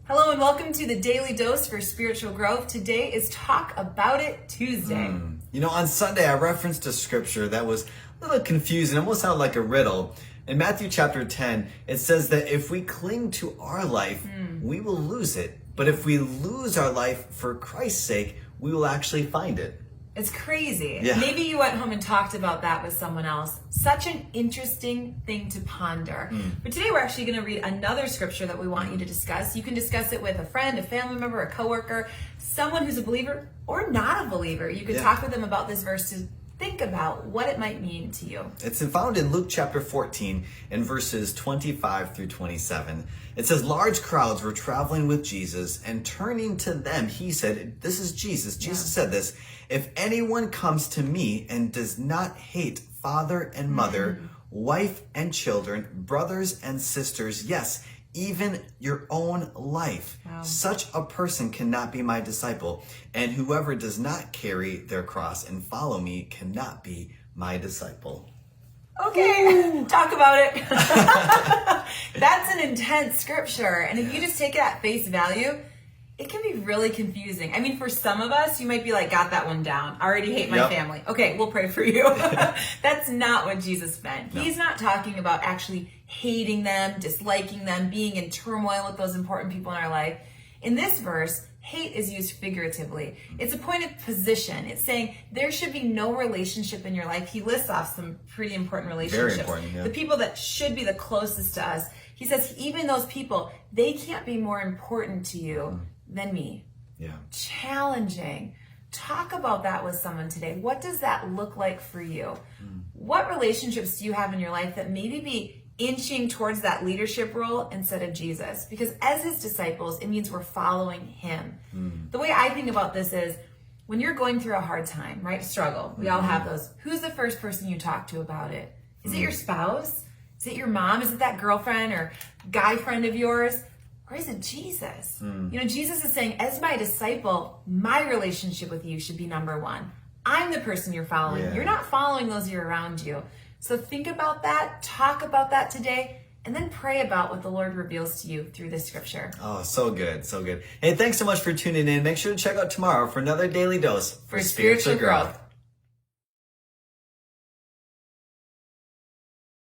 Hello and welcome to the Daily Dose for Spiritual Growth. Today is Talk About It Tuesday. On Sunday I referenced a scripture that was a little confusing, almost sounded like a riddle. In Matthew chapter 10, it says that if we cling to our life, we will lose it. But if we lose our life for Christ's sake, we will actually find it. It's crazy. Yeah. Maybe you went home and talked about that with someone else. Such an interesting thing to ponder. But today we're actually going to read another scripture that we want you to discuss. You can discuss it with a friend, a family member, a coworker, someone who's a believer or not a believer. You could talk with them about this verse to think about what it might mean to you. It's found in Luke chapter 14 in verses 25 through 27. It says, large crowds were traveling with Jesus, and turning to them, he said, this is Jesus. Jesus said this, if anyone comes to me and does not hate father and mother, wife and children, brothers and sisters, yes, even your own life, such a person cannot be my disciple. And whoever does not carry their cross and follow me cannot be my disciple. Okay, talk about it. That's an intense scripture. And if you just take it at face value, it can be really confusing. I mean, for some of us, you might be like, got that one down. I already hate my family. Okay, we'll pray for you. That's not what Jesus meant. No. He's not talking about actually hating them, disliking them, being in turmoil with those important people in our life. In this verse, hate is used figuratively. It's a point of position. It's saying there should be no relationship in your life. He lists off some pretty important relationships. Very important, yeah. The people that should be the closest to us. He says, even those people, they can't be more important to you than me. Yeah. Challenging. Talk about that with someone today. What does that look like for you? What relationships do you have in your life that maybe be inching towards that leadership role instead of Jesus? Because as his disciples, it means we're following him. The way I think about this is when you're going through a hard time, right? Struggle. We all have those. Who's the first person you talk to about it? Is it your spouse? Is it your mom? Is it that girlfriend or guy friend of yours? Or is it Jesus? Jesus is saying, as my disciple, my relationship with you should be number one. I'm the person you're following. Yeah. You're not following those who are around you. So think about that, talk about that today, and then pray about what the Lord reveals to you through this scripture. Oh, so good, so good. Hey, thanks so much for tuning in. Make sure to check out tomorrow for another Daily Dose for spiritual growth.